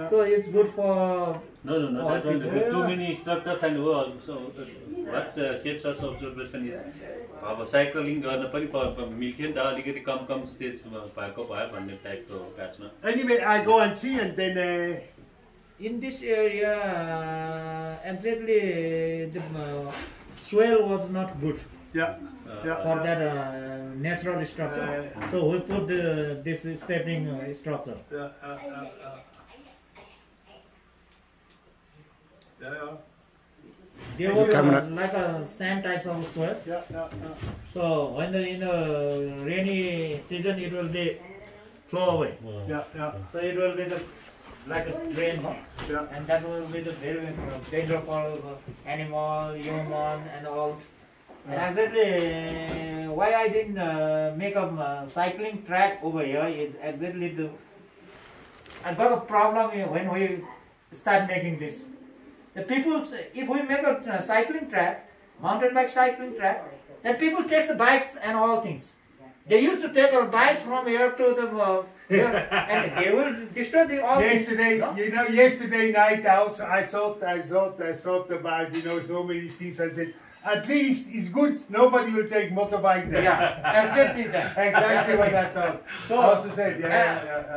So it's good for no. That one too many structures and so what's safe source observation is cycling गर्न पनि मिल्थ्यो नि त अलिकति कम stage भएको भए भन्ने टाइपको गाछमा. Anyway, I go and see and then in this area exactly the soil was not good. For that natural structure. So we put this stepping structure. There was like a sand type of soil. So when in the rainy season it will be flow away. So it will be like a drain, and that will be the very danger for animal, human, and all. And exactly why I didn't make a cycling track over here is exactly I got a problem here when we start making this. The people say, if we make a cycling track, mountain bike cycling track, then people take the bikes and all things. They used to take our bikes from here to the here, and they will destroy all yesterday, things, no? Yesterday night also I thought about so many things. I said, at least it's good. Nobody will take motorbike there. Yeah, exactly that. Exactly what I thought. So I also said,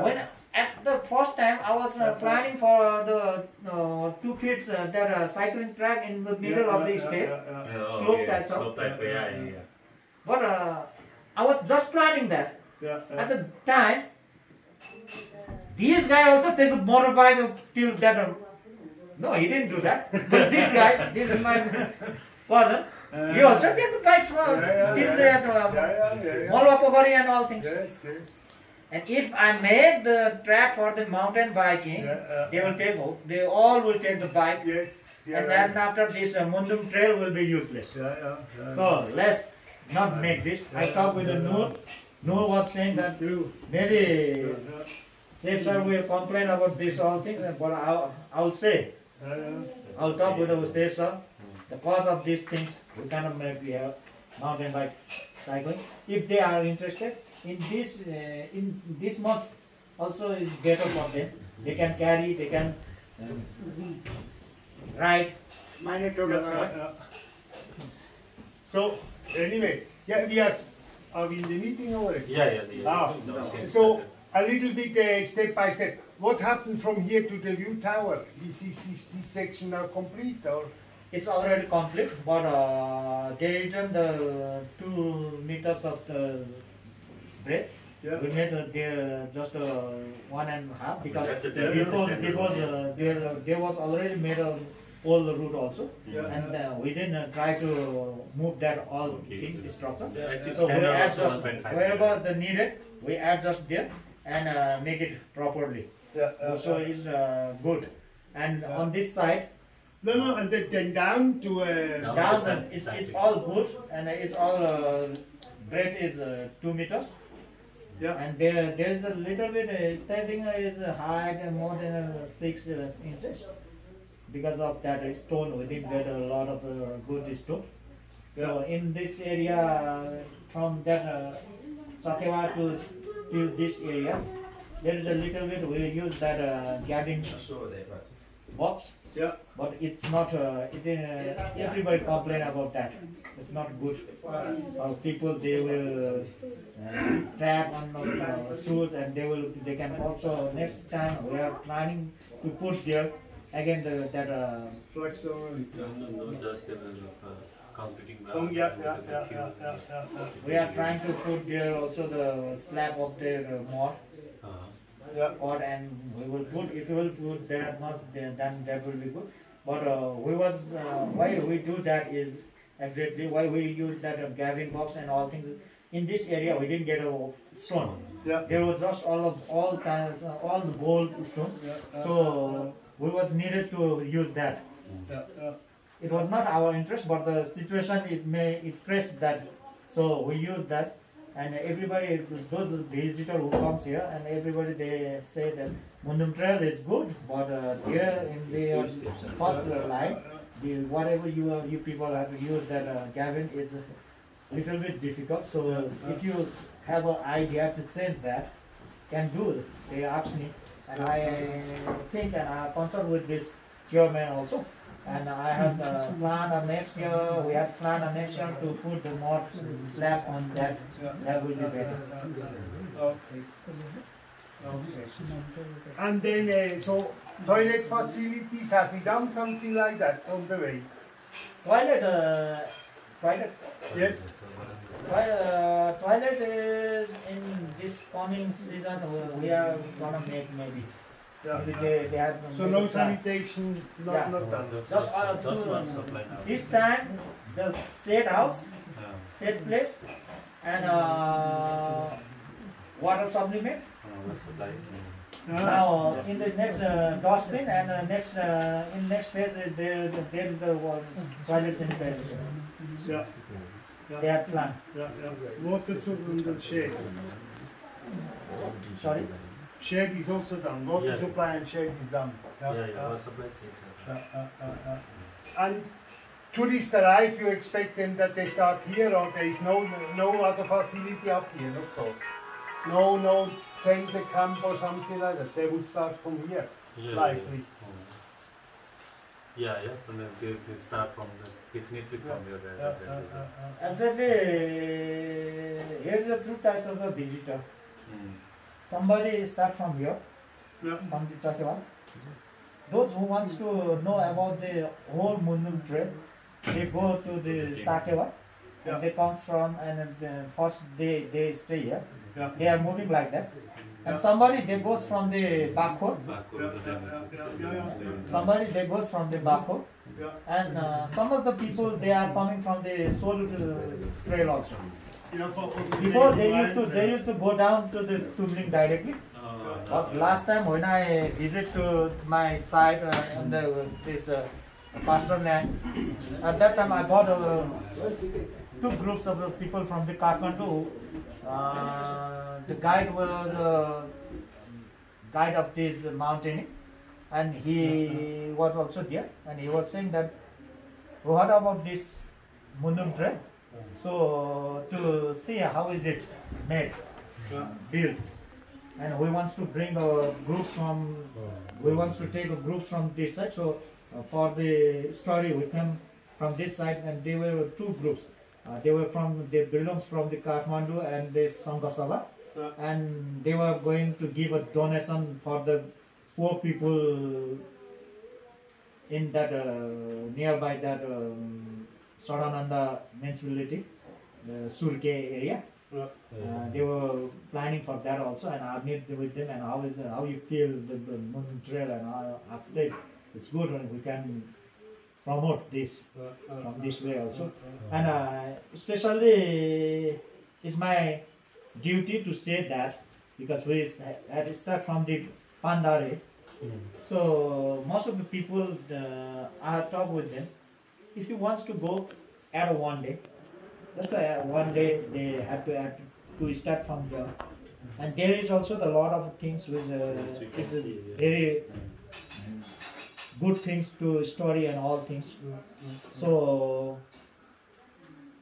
when at the first time I was planning for the 2 kids that cycling track in the middle of the state, slope type. But I was just planning that. At the time, this guy also take a motorbike till that. No, he didn't do that. But this guy, this is my cousin. He also take the bikes from till that Malwapogari and all things. And if I make the track for the mountain biking, they all will take the bike. And then after this Mundum Trail will be useless. So let's not make this. I talked with the Noor was saying that maybe Safe Sir will complain about this all thing, but I'll say, I'll talk with our Safe Sir. The cause of these things, we cannot make the mountain bike cycling. If they are interested in this much, also is better for them. They can carry, they can ride. So anyway, are we in the meeting already? Yeah. So a little bit step by step. What happened from here to the view tower? Is this section now complete or? It's already complete, but there isn't the 2 meters of the breadth. We made there just 1.5 because there was already made all the route also, and we didn't try to move that all in the structure. So we adjust wherever the needed, we adjust there and make it properly. So it's good. And on this side. No, and then down to down. It's all good, and it's all breadth is 2 meters. And there's a little bit stepping is height more than 6 inches. Because of that stone, we did get a lot of good stone. So in this area, from that Sakewa to this area, there is a little bit. We use that gathering box. But it's not. Everybody complain about that. It's not good. People they will trap on shoes, and they can also next time we are planning to put there again that flexible. No, just competing. We are trying to put there also the slab of their mud. And we will put, if we will put that much, then that will be good. But why we do that is exactly why we use that gavin box and all things. In this area, we didn't get a stone. There was just all the gold stone. So we was needed to use that. It was not our interest, but the situation it pressed that. So we use that. And everybody, those visitors who comes here, and everybody they say that Mundum Trail is good, but here in the first line, whatever you people have to use that gavin is a little bit difficult. So if you have an idea to change that, can do. They asked me, and I think and I consult with this chairman also. And I have planned next year. We have planned next year to put the more slab on that. That will be better. Okay. Okay. And then, so toilet facilities, have you done something like that on the way? Toilet. Yes. Toilet is in this coming season. We are gonna make maybe. Yeah. They have So no sanitation, not done. Just one supply now. this time the set house, set place, and water supplement. Supply. Now in the next dustbin and in next phase there is the toilets in place. Yeah. They have planned. Yeah. Water supply and shed. Sorry. Shed is also done. Water supply and shed is done. Water supply is And tourists arrive, you expect them that they start here, or there is no other facility up here, that's all. No tent camp or something like that. They would start from here, likely. They start from definitely from here. Actually, here's the two types of a visitor. Somebody start from here, from the Chakewa. Those who wants to know about the whole Mundum Trail, they go to the Sakewa. And they comes from and first they stay here. They are moving like that. And somebody they goes from the Bakho. Somebody they goes from the Bakho. And some of the people they are coming from the Solo Trail also. Before they used to go down to the Tumling directly. But last time when I visit to my site on this pasture land, at that time I got two groups of people from the Kathmandu. The guide was guide of this mountaineering, and he was also there, and he was saying that we heard about this Mundum Trail. So to see how is it made, built, and we wants to bring groups from, we wants to take groups from this side. So for the story we came from this side, and they were two groups. They belongs from the Kathmandu and the Sangha, and they were going to give a donation for the poor people in that nearby that Sarananda municipality, the Surke area. They were planning for that also, and I met with them and how you feel the Mundum Trail, and I asked them it's good when we can promote this from this way also. And especially it's my duty to say that because we had to start from the Pandare. So most of the people I have talked with them. If you want to go at one day, just one day they have to start from there. And there is also a lot of things which it's a very good things to story and all things. So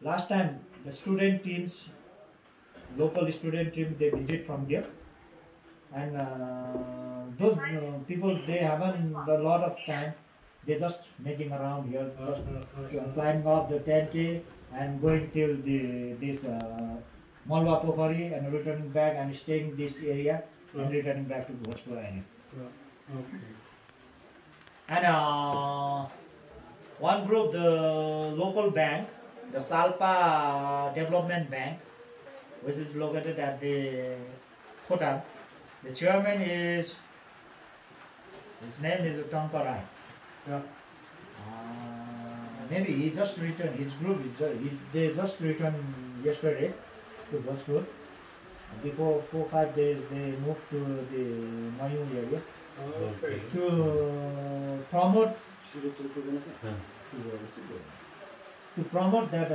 last time the student teams, local student team, they visit from there, and those people they haven't a lot of time. They're just making around here, just climbing up the 10K and going till this Malwa Pokhari and returning back and staying this area and returning back to Bhojpur. And one group, the local bank, the Salpa Development Bank, which is located at the Khotan. The chairman is, his name is Tankarai. Maybe he just returned, his group, they just returned yesterday to Bhojpur. Before 4-5 days they moved to the Mayu area to promote that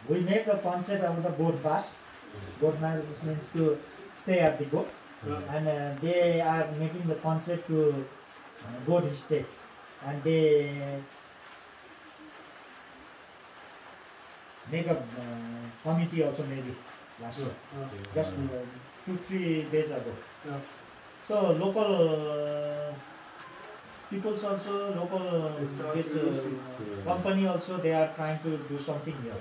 we make a concept of the boat bus. Boat bus means to stay at the boat. And they are making the concept to boat stay, and they make a committee also maybe last year, just 2-3 days ago. So local peoples also, local this company also, they are trying to do something here.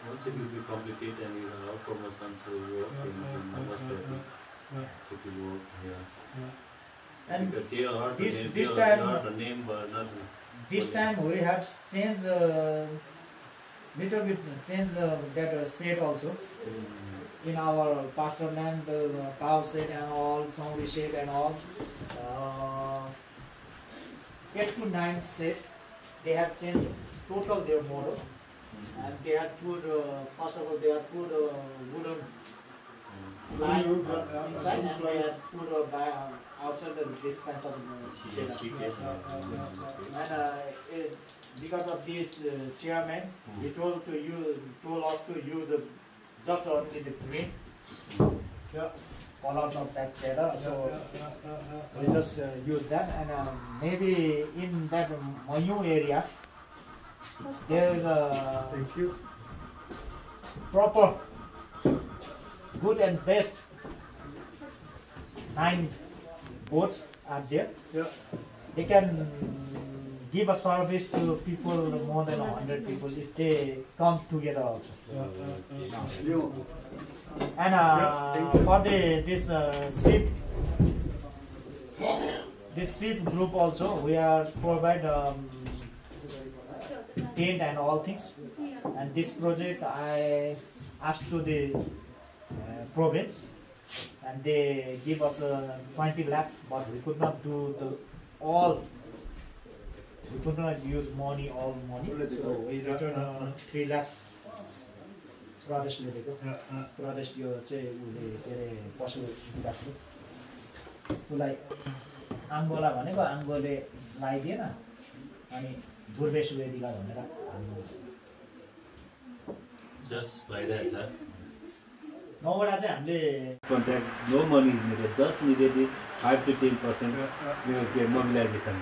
Once it will be completed and you have promotions will work in most it will work here. And because they are this name but not this time we have changed little bit changed that shade also. In our pasture land, cow shed and all, chowri shed and all, 8 to 9 shed, they have changed total their model. And they have put, first of all, they have put wooden line inside, and they have put outside this kinds of shed. And because of this chairman, he told us to use just only the green colors of that cheddar, so we just use that. And maybe in that Mayu area, there is a proper, good and best 9 boats are there. They can give a service to people, more than 100 people, if they come together also. And for this seed group also, we are provide tent and all things. And this project I asked to the province, and they give us 20 lakhs, but we could not do all. We could not use all money, so we returned 3 lakhs. प्रदेश लिएको प्रदेश यो चाहिँ उसले के अरे पशु विकासले उसलाई आङ्गोला भनेको आङ्गोले लगाइदिएन अनि दुर्बेस वेदीलाई भनेर just by that sir नौवटा चाहिँ हामीले contact no money is needed, just needed is 5 to 10% mobilization.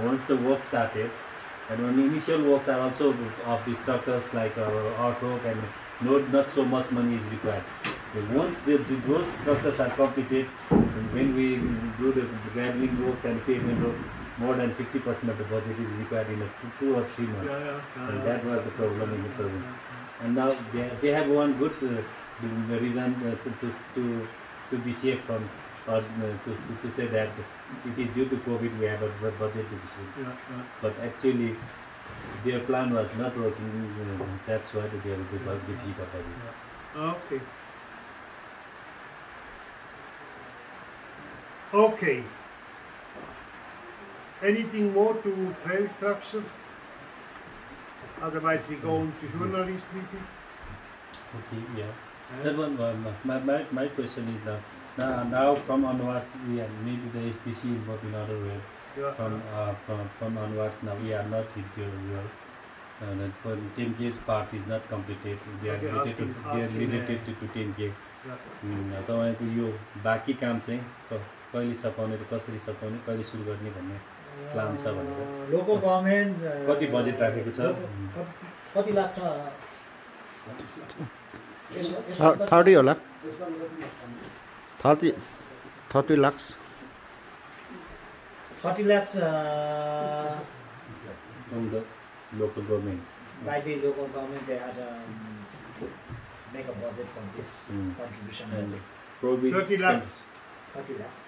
Once the work started, and when initial works are also of the structures like earthwork and not so much money is required. Once those structures are completed, when we do the graveling works and pavement works, more than 50% of the budget is required in 2 or 3 months. And that was the problem in the province. And now they have one good reason to be safe from, or to say that it is due to COVID we have a budget deficit. But actually, their plan was not working. That's why they have a defeat of it. Okay. Okay. Anything more to trail structure? Otherwise, we go on to journalist visits. Okay, yeah. That one. My question is now from onwards we are maybe the SPC is not in other way. From onwards now we are not with your 10K part is not completed. They are related to 10K. तपाईँको यो बाँकी काम चाहिँ कहिले सकाउने र कसरी सकाउने कहिले सुरु गर्ने भन्ने प्लान छ भनेर लोकल गभर्नमेन्ट कति बजेट राखेको छ कति लाग्छ 30 होला 30 lakhs 30 lakhs from the local government. By the local government, they had make a budget from this contribution. And 30 lakhs. 30 lakhs.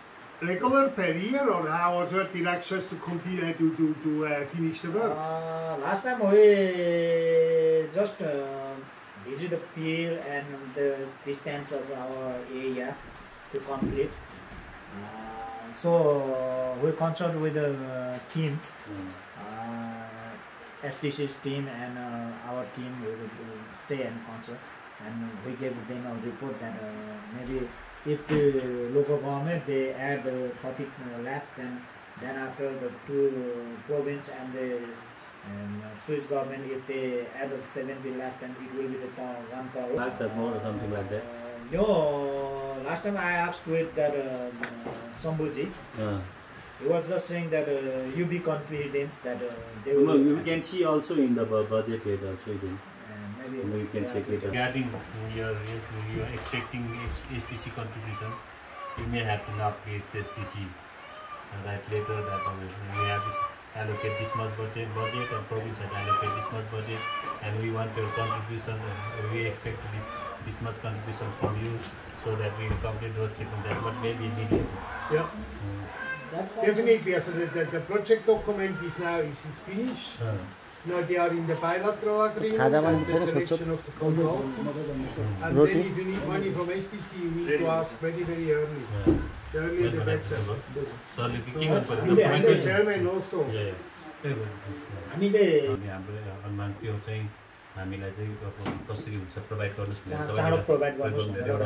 Regular per year, or how was 30 lakhs just to continue to finish the works? Last time we just visit the field and the distance of our area to complete. So we consult with the team, STC's team and our team will stay and consult, and we gave them a report that maybe if the local government they add 30 lakhs, then after the 2 province and the Swiss government, if they add 70 lakhs, then it will be the 1 crore. Lakhs or more or something like that. No, last time I asked with that Sambuji. He was just saying that you be confident that they will. No, we can see also in the budget rate also. maybe you can check it. Regarding your expecting STC contribution, you may have to not pay STC. Right later that we have to allocate this much budget and province has allocate this much budget, and we want your contribution. We expect this much contribution from you, so that we complete those things. That what may be needed. Yeah. Definitely. So the project document is now finished. Now they are in the bilateral agreement and the selection of the consultant. And then if you need money from STC, you need to ask very, very early. The earlier the better. And the German also. हामीलाई चाहिँ कसरी हुन्छ provide गर्नुस् भनेर चाँडो provide गर्नुस् भनेर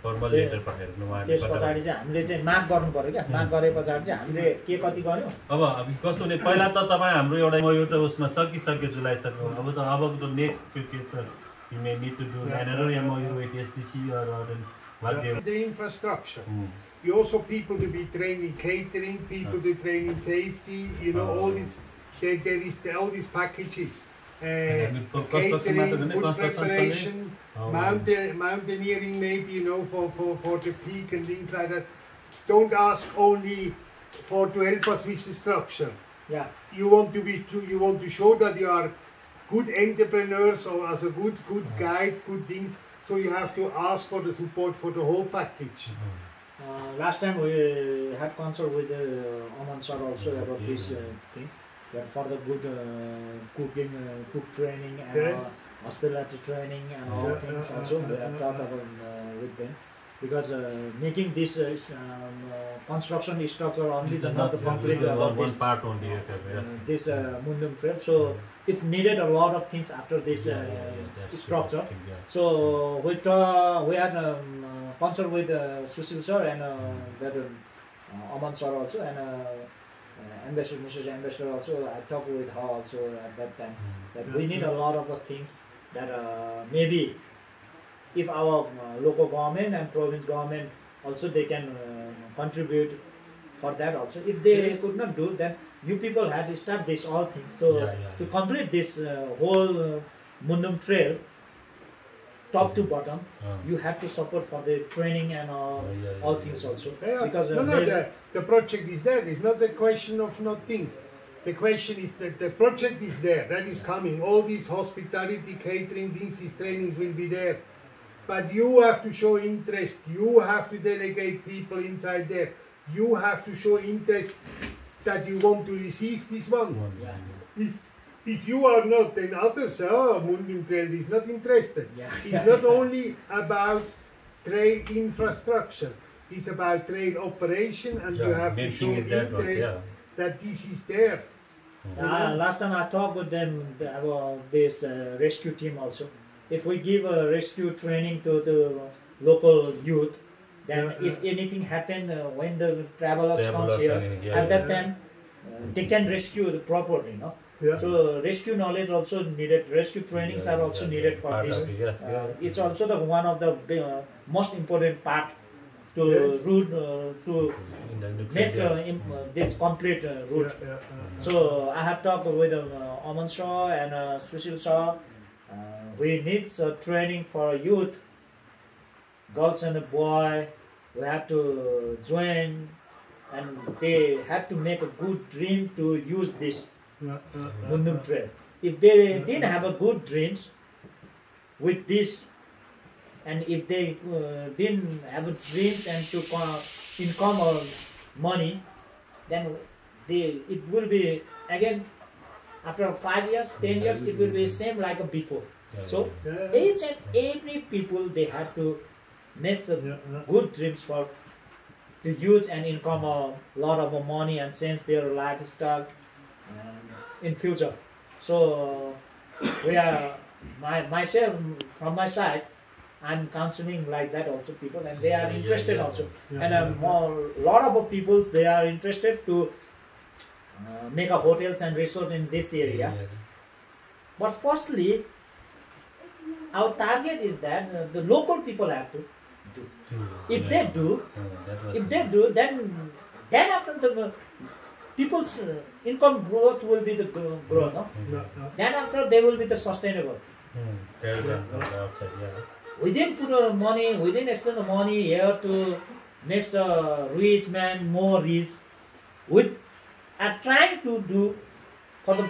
formal letter पठाएर उहाँले त्यसपछि चाहिँ हामीले चाहिँ माग गर्नु पर्यो क्या माग गरे पछाडि चाहिँ हामीले के कति गर्यो अब कस्तो भने पहिला त तपाईँ हाम्रो एउटा उसमा सकिसक्यो जुलाई सक्यो अब त नेक्स्ट त you may need to do another MOU with STC or what the infrastructure. You also people to be trained in catering, people to train in safety, you know, all this, there is all these packages. Catering, food preparation, mountaineering maybe, you know, for the peak and things like that. Don't ask only to help us with the structure. Yeah. You want to show that you are good entrepreneurs or as a good guide, good things. So you have to ask for the support for the whole package. Last time we had consult with Aman sir also about these things. That for the good cooking, cook training and hospitality training and all things also we have talked about with them. Because making this construction structure only not the complete one part only this Mundum Trail. So it needed a lot of things after this structure. So we had consult with Sushil sir and Aman sir also and Ambassador, Mrs. Ambassador also. I talked with her also at that time that we need a lot of things that maybe if our local government and province government also they can contribute for that also. If they could not do, then you people had to start this all things. So to complete this whole Mundum Trail, top to bottom, you have to support for the training and all things also. Because the project is there. It's not the question of not things. The question is that the project is there. That is coming. All these hospitality, catering, these trainings will be there. But you have to show interest. You have to delegate people inside there. You have to show interest that you want to receive this one. If you are not, then others, Mundum Trail is not interested. It's not only about trail infrastructure. It's about trail operation, and you have to show interest that this is there. Last time I talked with them about this rescue team also. If we give a rescue training to the local youth, then if anything happens when the travelers comes here, at that time they can rescue the property, no? So rescue knowledge also needed, rescue trainings are also needed for this. It's also the one of the most important part to route to make this complete route. So I have talked with Aman Shaw and Sushil Shaw. We need training for youth, girls and boys. We have to join, and they have to make a good dream to use this Mundum Trail. If they didn't have a good dreams with this, and if they didn't have a dreams and to income or money, then it will be again after 5 years, 10 years, it will be same like before. So each and every people they have to make some good dreams for to use and income a lot of money and change their lifestyle in future. So we are myself from my side, I'm counseling like that also people, and they are interested also, and a lot of people they are interested to make a hotels and resort in this area. But firstly, our target is that the local people have to do. If they do, then after the people's income growth will be the growth. No? Then after they will be the sustainable. Outside, yeah. We didn't put money, we didn't expend the money here to make a rich man more rich. We are trying to do for the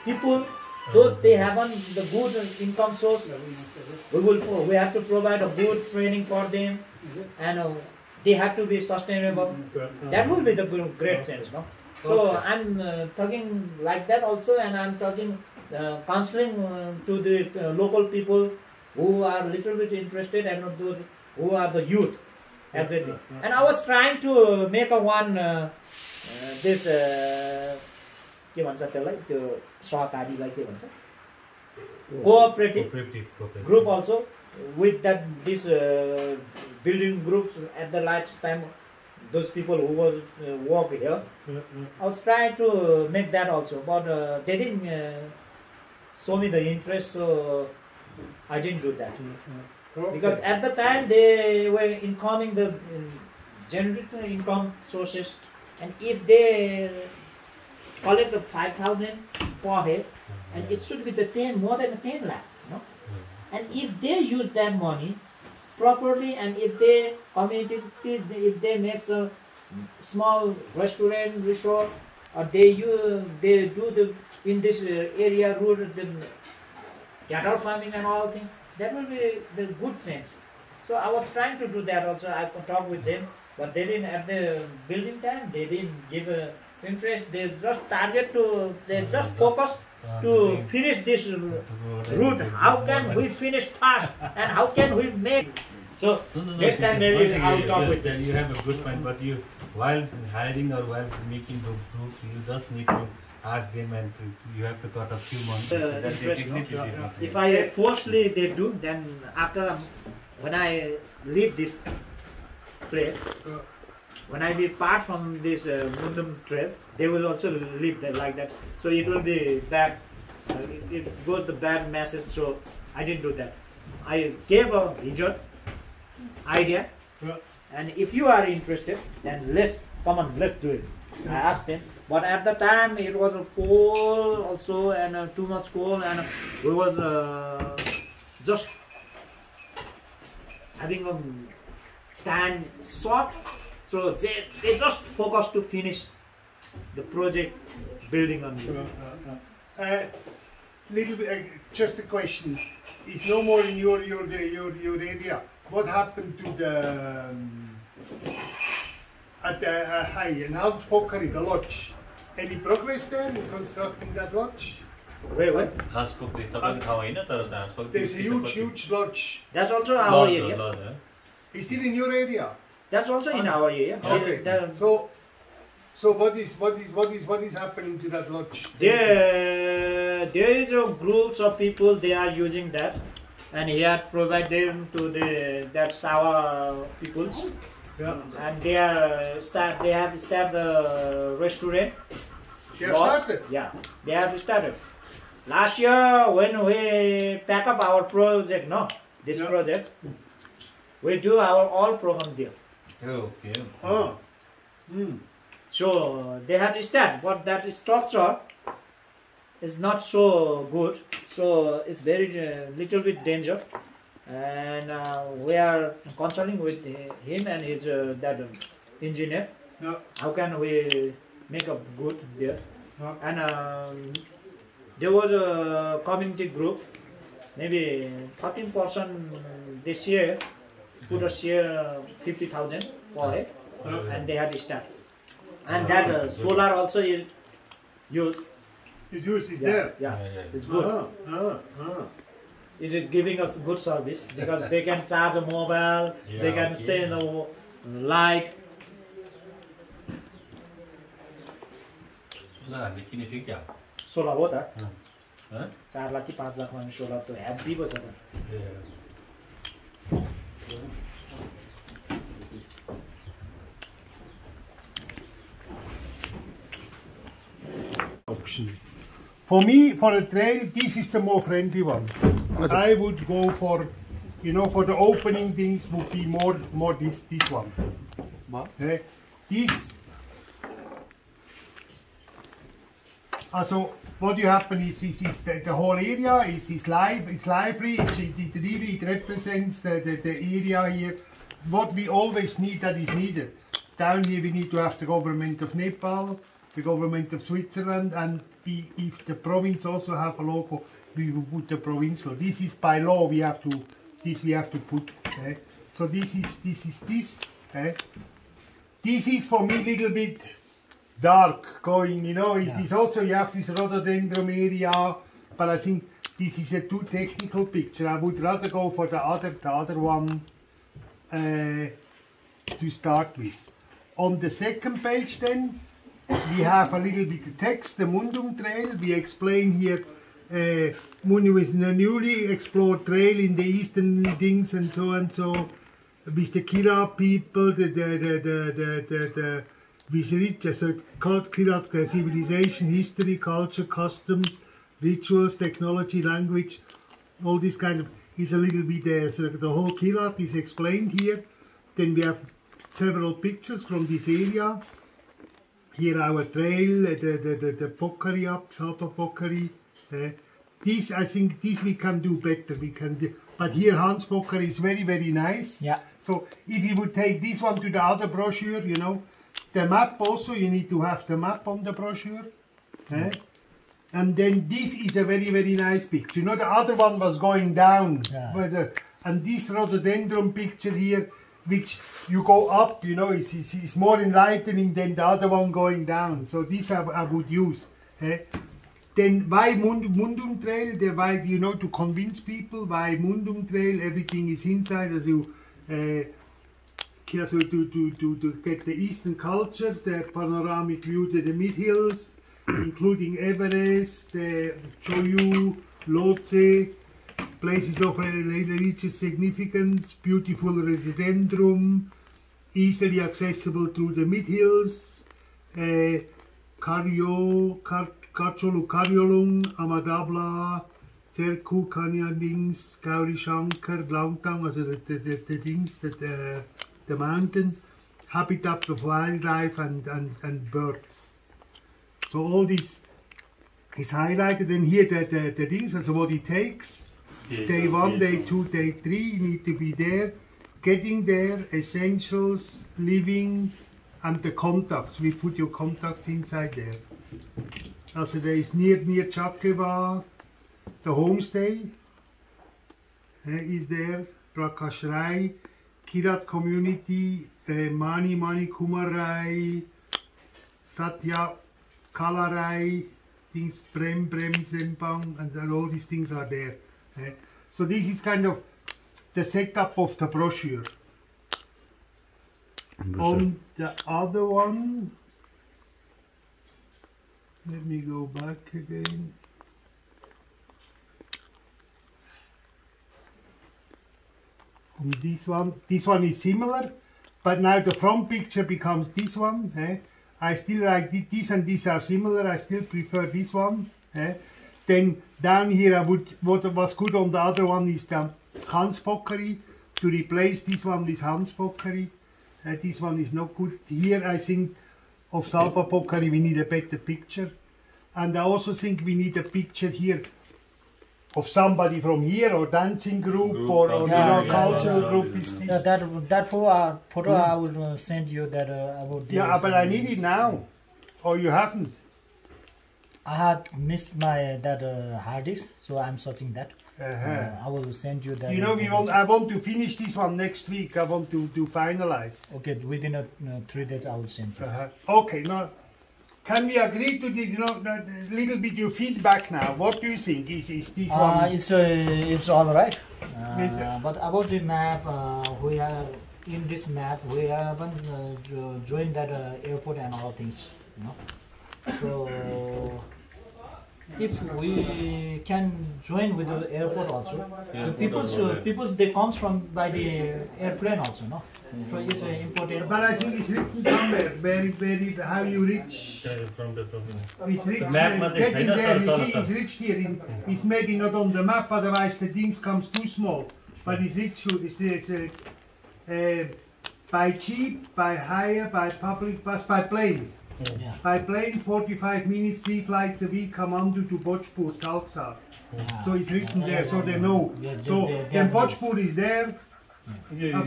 people, those they haven't the good income source. We have to provide a good training for them, and they have to be sustainable. That will be the great sense, no? So I'm talking like that also, and I'm talking counseling to the local people who are little bit interested, and those who are the youth, exactly. And I was trying to make a one this के भन्छ त्यसलाई त्यो सहकारीलाई के भन्छ cooperative group also with that this building groups at the last time, those people who was work here. I was trying to make that also, but they didn't show me the interest, so I didn't do that. Because at the time they were incoming the generating income sources, and if they collect the 5,000 per head, and it should be the 10 more than 10 lakhs, no? And if they use that money properly, and if they community, if they make a small restaurant, resort, or they do the in this area rural the cattle farming and all things, that will be the good sense. So I was trying to do that also. I could talk with them, but they didn't at the building time. They didn't give interest. They just target to. They just focus to finish this route. How can we finish fast, and how can we make? So next time maybe I'll talk with them. You have a good point, but you while hiring or while making the group, you just need to ask them, and you have to cut a few months. If I forcefully they do, then after when I leave this place, when I be part from this Mundum Trail, they will also leave that like that. So it will be bad. It goes the bad message. So I didn't do that. I gave a vision, idea, and if you are interested, then let's come on, let's do it. I asked them, but at the time it was a cold also, and too much cold, and we was just having a time short. So they just focused to finish the project building on it. Little bit, just a question. It's no more in your area. What happened to the at the high and Halspokari, the lodge? Any progress there in constructing that lodge? Wait. There's a huge lodge. That's also our area. It's still in your area. That's also in our area. Okay. So what is happening to that lodge? There is a groups of people, they are using that, and he had provided them to that Sawa peoples. Yeah. And they have started the restaurant. They have started? Yeah, they have started. Last year when we pack up our project, project, we do our all program there. Okay. Oh. So they have to start, but that structure is not so good. So it's very little bit dangerous, and we are consulting with him and his that engineer. Yeah. How can we make a good there? Yeah. And there was a community group, maybe 13% this year put a share 50,000 for it, and they had to start. And that solar also is used. It's used, it's there. Yeah, it's good. It is giving us good service because they can charge a mobile, they can stay in the light. Solar हो त 4 लाख कि 5 लाख मा solar त heavy पो छ त Option. For me, for a trail, this is the more friendly one. I would go for, for the opening things would be more this one. This Also, what you happen is the whole area is live, it's lively, it really represents the area here. What we always need that is needed. Down here we need to have the government of Nepal, the government of Switzerland, and if the province also have a logo, we will put the provincial. This is by law we have to put. So this is. This is for me a little bit dark going, you know. It's also you have this rhododendron area, but I think this is a too technical picture. I would rather go for the other one to start with. On the second page then, we have a little bit of text, the Mundum Trail. We explain here Mundum is a newly explored trail in the eastern things and so and so. With the Kira people, with Kira civilization, history, culture, customs, rituals, technology, language, all this kind of is a little bit there. So the whole Kirat is explained here. Then we have several pictures from this area. Here our trail, the Pokari up, Salpa Pokari. This, I think, this we can do better. We can do, but here Hans Pokari is very, very nice. Yeah. So if you would take this one to the other brochure, you know, the map also, you need to have the map on the brochure. And then this is a very, very nice picture. You know, the other one was going down. Yeah. And this rhododendron picture here, which you go up, you know, is more enlightening than the other one going down. So this I would use. Then why Mundum Trail? Why, you know, to convince people why Mundum Trail, everything is inside, as you to get the eastern culture, the panoramic view to the mid-hills, including Everest, Choyu, Lhotse, places of religious significance, beautiful rhododendron, easily accessible through the mid-hills, Karcholu Karyolung, Amadabla, Zerku, Kanyadings, Gauri Shankar, Langtang, also the things, the mountain, habitat of wildlife and birds. So all this is highlighted, and here the things, also what it takes. Day 1, day 2, day 3, you need to be there. Getting there, essentials, living, and the contacts. We put your contacts inside there. Also there is near Chakeva, the homestay is there, Prakash Rai, Kirat community, Mani Kumarai, Satya Kalarai, things Prem Sempang, and all these things are there. So this is kind of the setup of the brochure. On the other one, let me go back again. On this one is similar, but now the front picture becomes this one. I still like this, and these are similar. I still prefer this one. Then down here, what was good on the other one is the Hans Pokari, to replace this one with Hans Pokari. This one is not good. Here I think of Salpa Pokari we need a better picture. And I also think we need a picture here of somebody from here, or dancing group, or you know, cultural group. That photo I will send you that about this. Yeah, but I need it now. Or you haven't? I had missed my hard disk, so I'm searching that. I will send you that. You know, I want to finish this one next week. I want to finalize. Okay, within 3 days I will send you. Okay, now can we agree to this? You know, a little bit your feedback now. What do you think? Is this one? It's all right. But about the map, we are in this map. We haven't joined that airport and all things. You know, so. If we can join with the airport also, people they comes from by the airplane also, no? So it's important. But I think it's written somewhere very how you reach. From the It's rich. Getting there, you see, it's rich here. It's maybe not on the map, otherwise the things comes too small. But it's rich. It's by cheap, by hire, by public bus, by plane. Yeah. By playing 45 minutes, 3 flights a week, Kamandu to Bojpur, Talksar. So it's written there, so they know. So then Bojpur is there.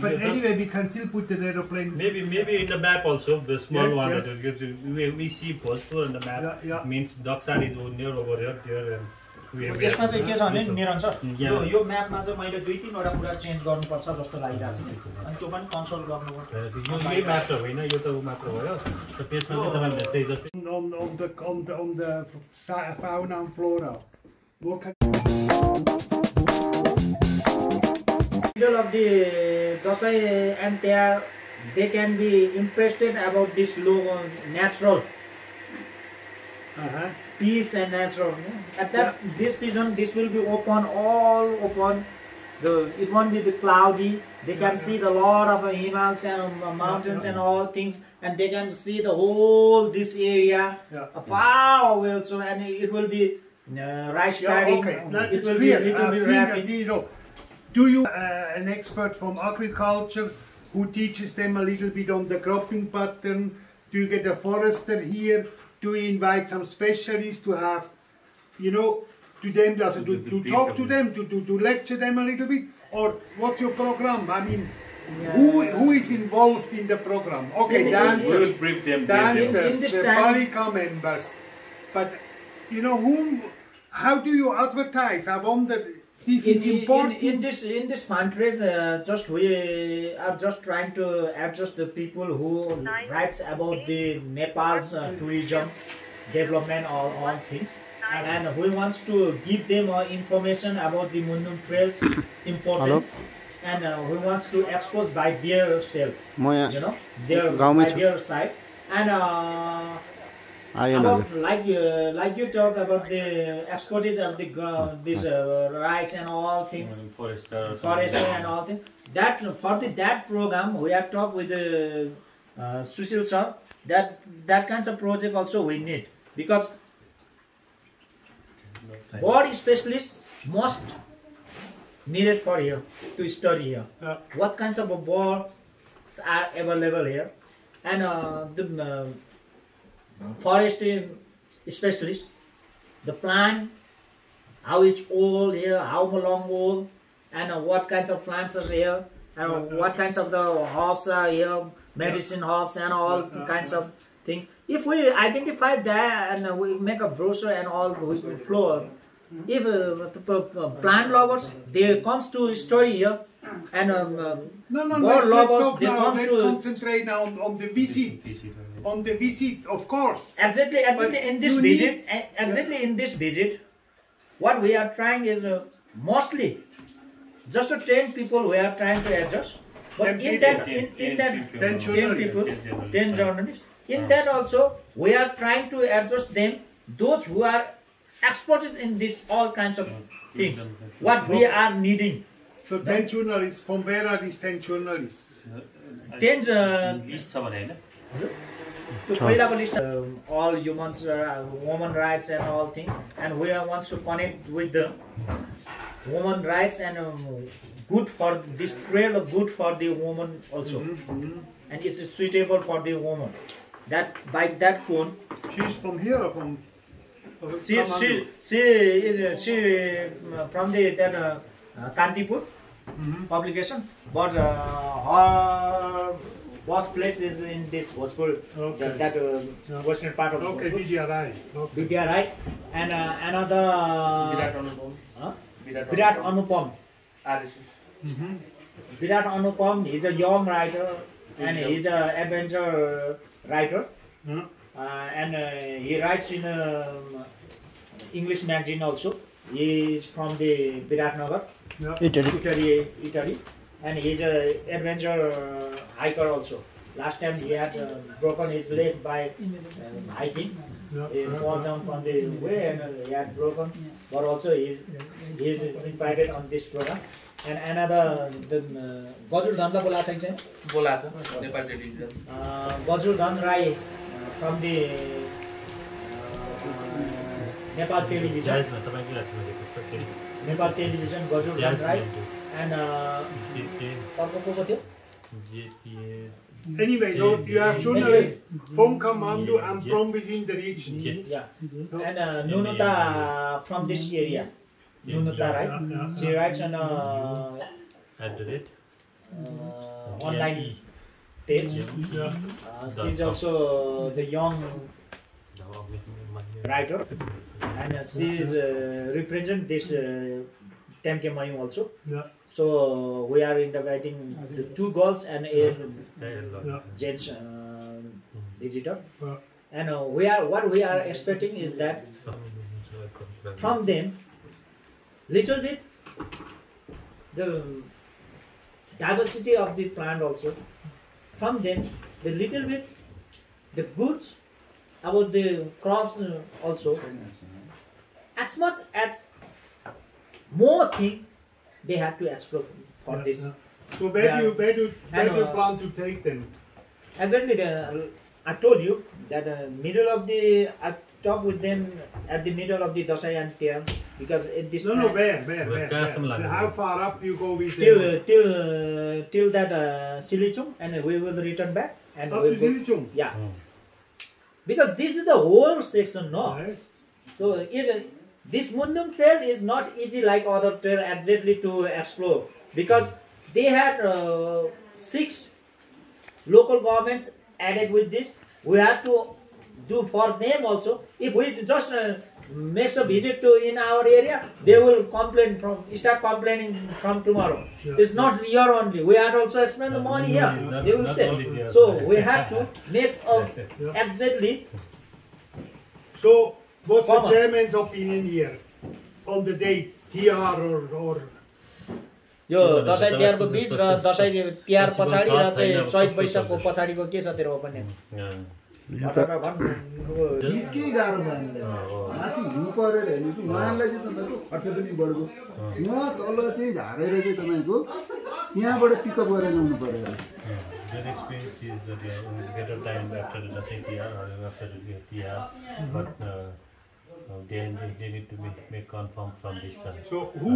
But anyway, we can still put the aeroplane. Maybe in the map also, the small Yes, one. yes. We see Bhojpur on the map. Means Daksar is near over here and त्यसमा चाहिँ के छ भने निरञ्जन यो म्यापमा चाहिँ मैले 2-3 वटा कुरा change गर्नुपर्छ जस्तो लागिरहेको छ नि अनि त्यो पनि कन्सल्ट गर्नुपर्छ यो यही म्याप त होइन यो त उ मात्र भयो त्यसमा चाहिँ तपाईले त्यही जस्तै on the fauna and flora. Middle of the Dasai and they can be interested about this natural peace and natural. At that this season, this will be open, all open. It won't be the cloudy. They can see the lot of Himalayas and mountains and all things, and they can see the whole this area far away also, and it will be rice paddy. Okay, It it's will clear. be a little bit rapid. Do you an expert from agriculture who teaches them a little bit on the cropping pattern? Do you get a forester here? Do you invite some specialists to have, to them, to talk to them, to lecture them a little bit? Or what's your program? I mean, who is involved in the program? Okay, dancers, the Palika members. But, how do you advertise? I wonder, this is important. In this fund trade, we are just trying to adjust the people who writes about the Nepal's tourism development or all things, and we wants to give them information about the Mundum Trail's importance, and we wants to expose by their self, by their side, and about like you talk about the exportage of the this rice and all things, forester and all things. That for that program we have talked with the Sushil sir. That kinds of project also we need, because board specialists must needed for here to study here. What kinds of boards are available here, and the forestry specialist, the plant, how it's old here, how long old, and what kinds of plants are here, and what kinds of the herbs are here, medicine herbs and all kinds of things. If we identify that and we make a brochure and all we flow, if the plant lovers, they comes to study here, and let's concentrate now on the visit. On the visit, of course. Exactly in this visit, what we are trying is mostly just to 10 people we are trying to adjust. But in that 10 journalists, in that also we are trying to adjust them, those who are experts in this all kinds of things, what we are needing. So 10 journalists, from where are these 10 journalists? 10 पहिलाको list, all humans, women rights and all things, and we wants to connect with the women rights and good for this trail, good for the woman also, and it's suitable for the woman. That by that cone. She's from here or from? She from the Kantipur publication, but her workplace is in this Bhojpur, that western part of Bhojpur. Vidya Rai, and another Virat Anupam. Virat Anupam is a young writer and he is an adventure writer, and he writes in English magazine also. He is from the Viratnagar, Italy, and he is an adventure hiker also. Last time he had broken his leg by hiking. He fall down from the way and he had broken. But also he is invited on this program. And another, Gajul Dhanla bola cha chahi? Bola cha, Nepal television. Gajul Dhan Rai from the Nepal television. Nepal television, Gajul Dhan Rai. And Anyway, so you have journalists from Kathmandu and from within the region. Yeah. And Nunuta from this area. Nunuta, right? She writes on online page. She's also the young writer, and she is represent this Temke Mayu also. So we are inviting the 2 girls and a gents visitor. And what we are expecting is that from them little bit the diversity of the plant also, from them the little bit the goods about the crops also, as much as more thing they have to explore for this. So where do you plan to take them? Exactly, I told you that I talked with them at the middle of the Dasai and Tier, because at this No, where? How far up you go with them? Till that Silichung, and we will return back. And Up to Silichung? Yeah. Because this is the whole section, no? Yes. So this Mundum Trail is not easy like other trail exactly to explore, because they had 6 local governments added with this. We have to do for them also. If we just make a visit to in our area, they will start complaining from tomorrow. It's not here only. We have to also expend the money here. They will say. So we have to make exactly. So what's the chairman's opinion here on the date, TR or? यो दशैं तिहारको बीच र दशैं तिहार पछाडि र चाहिँ चैत वैशाखको पछाडिको के छ तेरो opinion? के गाह्रो भयो माथि हिउँ परेर हेर्नु चाहिँ उहाँलाई चाहिँ तपाईँको खर्च पनि बढ्यो। यहाँ तल चाहिँ झारेर चाहिँ तपाईँको त्यहाँबाट पिकअप गरेर ल्याउनु पर्यो। Their experience is that they get a time after the Dasai Tihar or after the Tihar, but they need to make confirm from this side. So who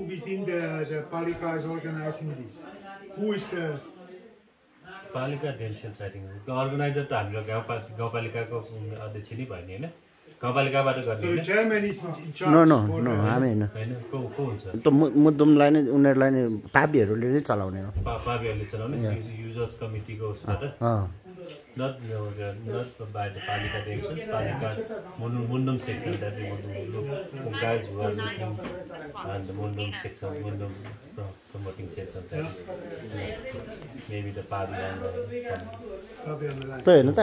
within the Palika is organizing this? Who is the Palika themselves, I think. Organizer to हाम्रो गाउँपालिकाको अध्यक्ष नै भयो नि हैन? गाउँपालिकाबाट गर्ने। So the chairman is in charge. No, हामी हैन। हैन को हुन्छ? त मुद्दुमलाई नै उनीहरुलाई नै पापीहरुले नै चलाउने हो। पापीहरुले चलाउने users कमिटीको उसबाट। Not by the Palika themselves, Palika Mundum section that they want to look guys who are looking, and the Mundum section, Mundum promoting section that maybe the party and त हेर्नु त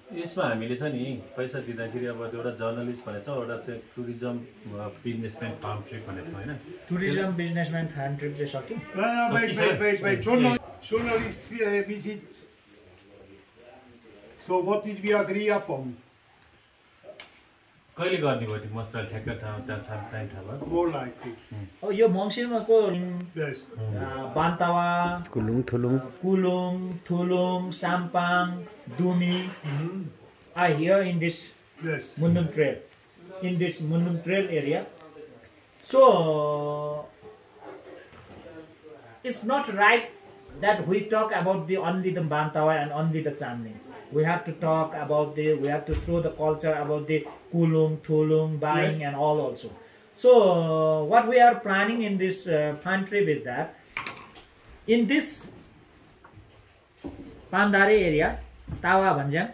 यसमा हामीले छ नि पैसा दिँदाखेरि अब एउटा जर्नलिस्ट भनेको छ, एउटा चाहिँ टुरिज्म बिजनेसम्यान फार्म ट्रिप भनेको छ हैन? टुरिज्म बिजनेसम्यान फार्म ट्रिप चाहिँ सक्यो? Wait. Journalists visit. So what did we agree upon? कहिले गर्ने भयो त्यो मस्ताल ठ्याक्क टाइम थाहा भयो? More likely. अब यो मङ्सिरमा को Yes. Bantawa, Kulung, Thulung, Sampang, Dumi are here in this Mundum Trail, in this Mundum Trail area. So it's not right that we talk about only the Bantawa and only the Chamni. We have to talk about we have to show the culture about the Kulung, Thulung, buying and all also. So what we are planning in this plan trip is that in this Pandare area, Tawa Banjang,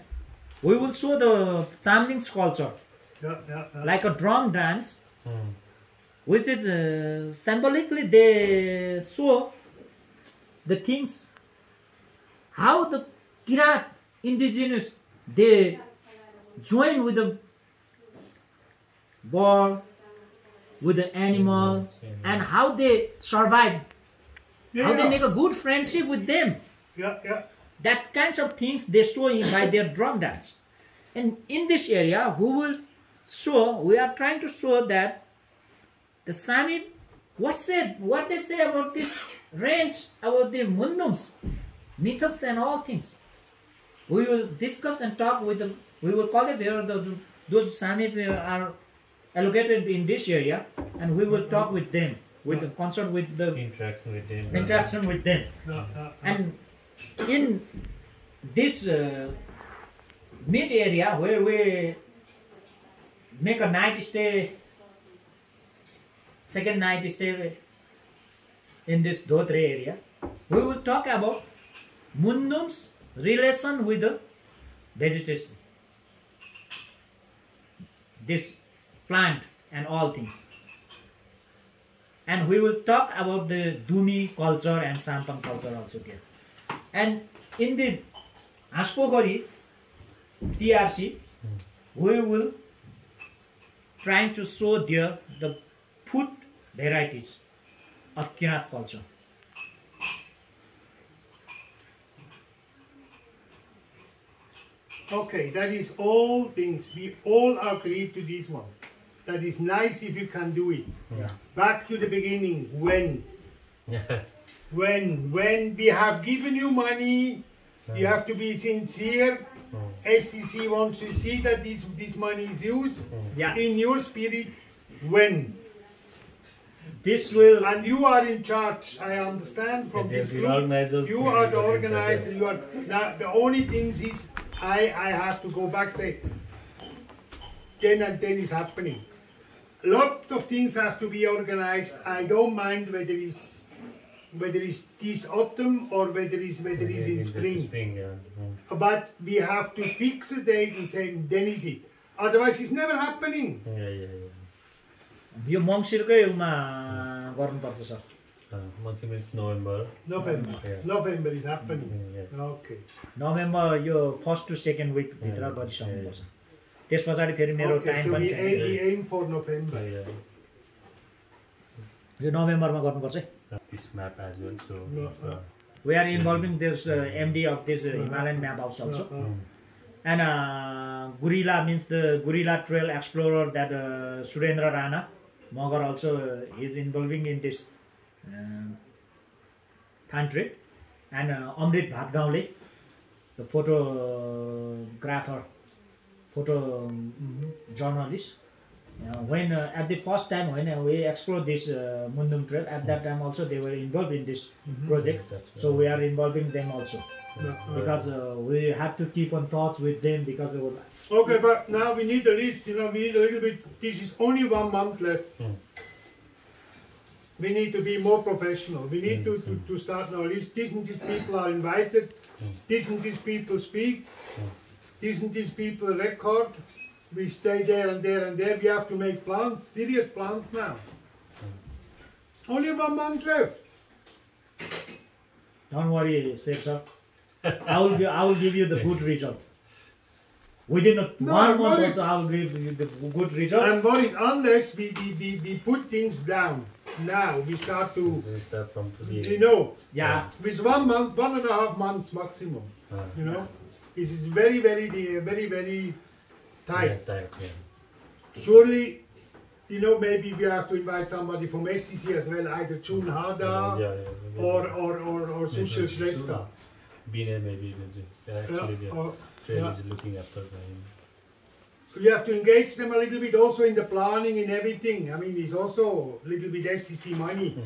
we will show the Chamling's culture, like a drum dance, which is symbolically they show the things, how the Kirat indigenous, they join with the bird, with the animal, and how they survive, how they make a good friendship with them. That kinds of things they show by their drum dance. And in this area, we are trying to show that the Sami, what they say about this range, about the Mundums, myths and all things. we will discuss and talk with them. We will collect here those Sami are allocated in this area, and we will talk with them, with the concern with the interaction with them. And in this mid area where we make a night stay, second night stay in this Dotre area, we will talk about Mundum's relation with the vegetation, this plant and all things. And we will talk about the Dumi culture and Sampang culture also there. And in the Ashpogori TRC, we will trying to show there the food varieties of Kirat culture. Okay, that is all things. We all agree to this one. That is nice if you can do it. Yeah. Back to the beginning. When we have given you money, you have to be sincere. SCC wants to see that this money is used in your spirit. When this will, and you are in charge. I understand from this group. You are the organizer. You are now. The only things is I have to go back say. Then and then is happening. A lot of things have to be organized. I don't mind whether it's this autumn or whether it's in spring. But we have to fix a date and say then is it. Otherwise, it's never happening. यो मङ्सिरकै उमा गर्नुपर्छ sir. Mangsir means November. November is happening. Okay. November yo 1st to 2nd week भित्र गरिसक्नुपर्छ. त्यस पछाडि फेरि मेरो time पनि छैन. We aim for November. यो नोभेम्बरमा गर्नुपर्छ है. This map as well. So we are involving this MD of this Himalayan map house also. And Gorilla means the Gorilla Trail explorer that Surendra Rana Magar also is involving in this country. And Amrit Bhatgaule, the photographer, photo journalist. When at the first time when we explored this Mundum Trail, at that time also they were involved in this project. So we are involving them also. Because we have to keep on touch with them because okay, but now we need a list, we need a little bit. This is only 1 month left. We need to be more professional. We need to start now. These people are invited. These people speak. These people record. We stay there and there and there. We have to make plans, serious plans now. Only 1 month left. Don't worry, sir. I will give you the good result. Within 1 month also, I will give you the good result. I'm worried unless we put things down. Now we start to. From today. Yeah. With 1 month, 1.5 months maximum. This is very, very, very, very tight. Surely, maybe we have to invite somebody from SCC as well, either Chun Hada or Sushil Shrestha. Bina maybe actually the trail is looking after him. You have to engage them a little bit also in the planning and everything. I mean, it's also a little bit SCC money.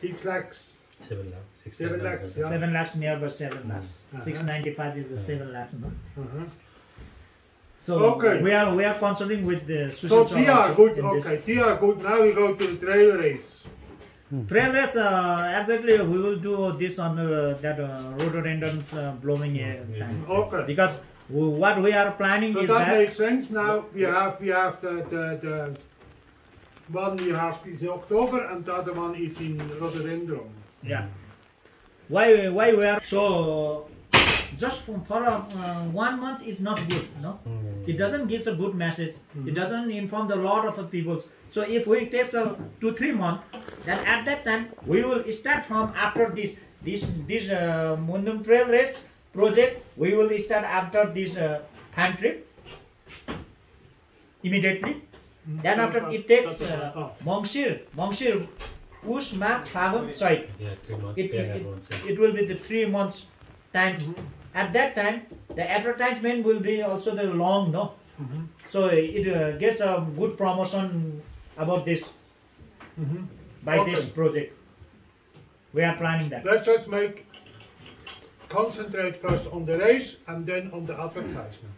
6 lakhs. 7 lakhs. 7 lakhs. 7 lakhs nearby 7 lakhs. 695 is the 7 lakhs. No? So we are consulting with the So 3 are good. Okay, 3 are good. Now we go to the trail race. Trail race, exactly. We will do this on that rhododendrons blowing time. Okay. Because what we are planning is that makes sense. Now we have the one we have is in October and the other one is in rhododendron. Yeah. Why we are so just for 1 month is not good, no? It doesn't give a good message. It doesn't inform the lot of people. So if we take 2-3 months, then at that time we will start from after this Mundum Trail race project. We will start after this hand trip immediately. Then after it takes Mongshir, Ush, Mak, Fagun, Chait. Yeah, 3 months. It will be the 3 months times at that time the advertisement will be also the long, no? So it gets a good promotion about this by this project. We are planning that. Let's just concentrate first on the race and then on the advertisement.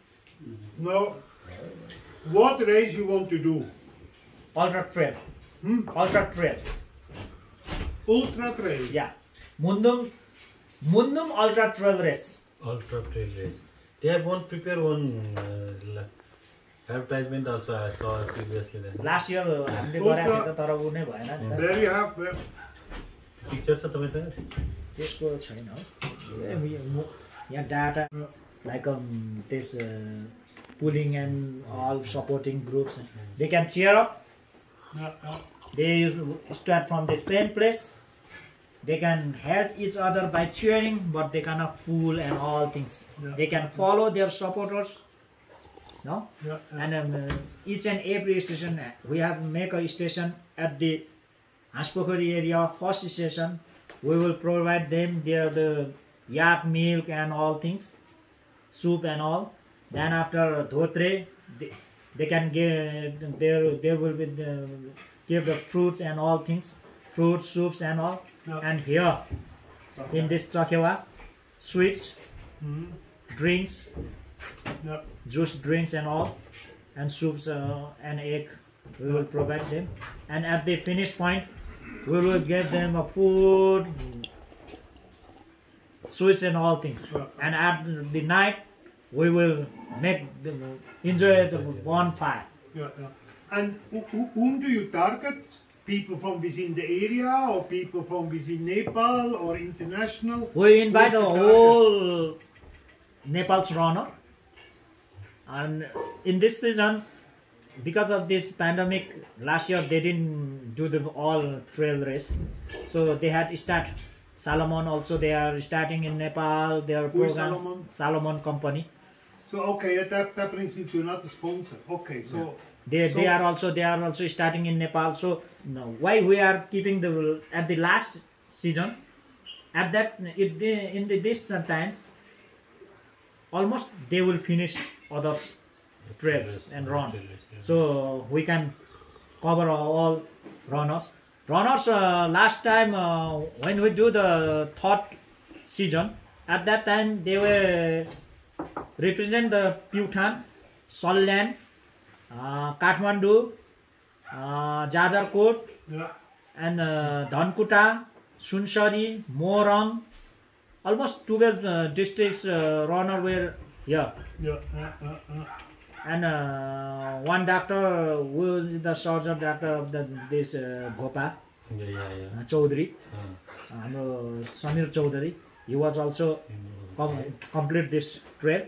Now, what race you want to do? Ultra trail. Ultra trail. Ultra trail. Yeah. Mundum ultra trail race. Ultra trail race. They have prepare one advertisement also I saw previously. Then. Last year, हामीले गरेको थियो तर उ नै भएन नि. There you have picture छ तपाईसँग? त्यसको छैन हो. यहाँ data like this pulling and all supporting groups. They can cheer up. They start from the same place. They can help each other by cheering, but they cannot pull and all things. They can follow their supporters. No? And each and every station, we have make a station at the Haspokari area, first station. We will provide them the yak milk and all things, soup and all. Then after Dhotre, they can give, they will be give the fruits and all things, fruit, soups and all. And here, in this Chakewa, sweets, drinks, juice drinks and all, and soups and egg, we will provide them. And at the finish point, we will give them a food, sweets and all things. And at the night, we will make them enjoy the bonfire. And whom do you target? People from within the area or people from within Nepal or international? We invite the whole Nepal's runner. And in this season, because of this pandemic, last year they didn't do the all trail race. So they had start Salomon also, they are starting in Nepal, their programs, Salomon company. So okay, that brings me to another sponsor. Okay, so they are also starting in Nepal. So why we are keeping the at the last season, at that in this time, almost they will finish other trails and run. So we can cover all runners. Last time when we do the third season, at that time they were represent the Putan, Solland, Kathmandu, Jajarkot, and Dhankuta, Sunsari, Morang. Almost 12 districts runner were here. And one doctor who is the surgeon doctor of this Bhopa, Chaudhary, Samir Chaudhary. He was also complete this trail.